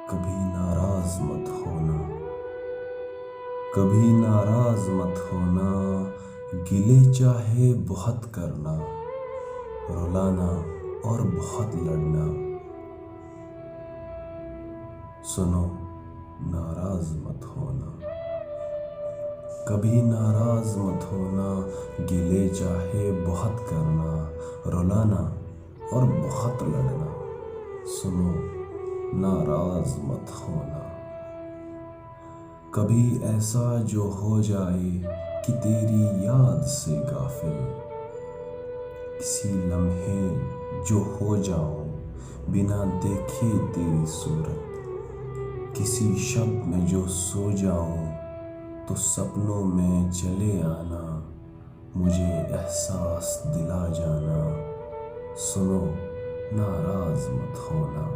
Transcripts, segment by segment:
कभी नाराज मत होना, कभी नाराज मत होना। गिले चाहे बहुत करना, रुलाना और बहुत लड़ना। सुनो, नाराज मत होना, कभी नाराज मत होना। गिले चाहे बहुत करना, रुलाना और बहुत लड़ना। सुनो, नाराज मत होना। कभी ऐसा जो हो जाए कि तेरी याद से गाफिल, किसी लम्हे जो हो जाऊं बिना देखे तेरी सूरत। किसी शब में जो सो जाऊं तो सपनों में चले आना, मुझे एहसास दिला जाना। सुनो, नाराज मत होना।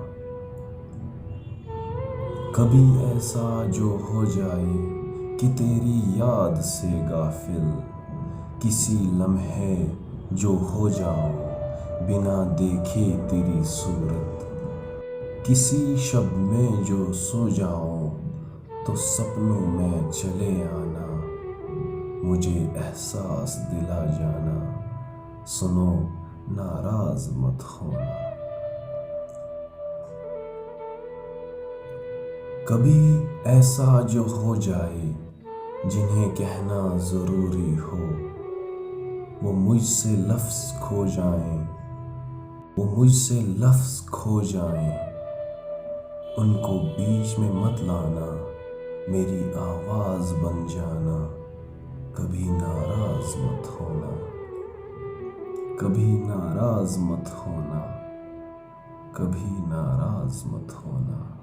कभी ऐसा जो हो जाए कि तेरी याद से गाफिल, किसी लम्हे जो हो जाऊं बिना देखे तेरी सूरत। किसी शब में जो सो जाऊं तो सपनों में चले आना, मुझे एहसास दिला जाना। सुनो, नाराज मत होना। कभी ऐसा जो हो जाए जिन्हें कहना ज़रूरी हो, वो मुझसे लफ्ज़ खो जाएं, वो मुझसे लफ्ज़ खो जाएं। उनको बीच में मत लाना, मेरी आवाज़ बन जाना। कभी नाराज़ मत होना, कभी नाराज़ मत होना, कभी नाराज़ मत होना।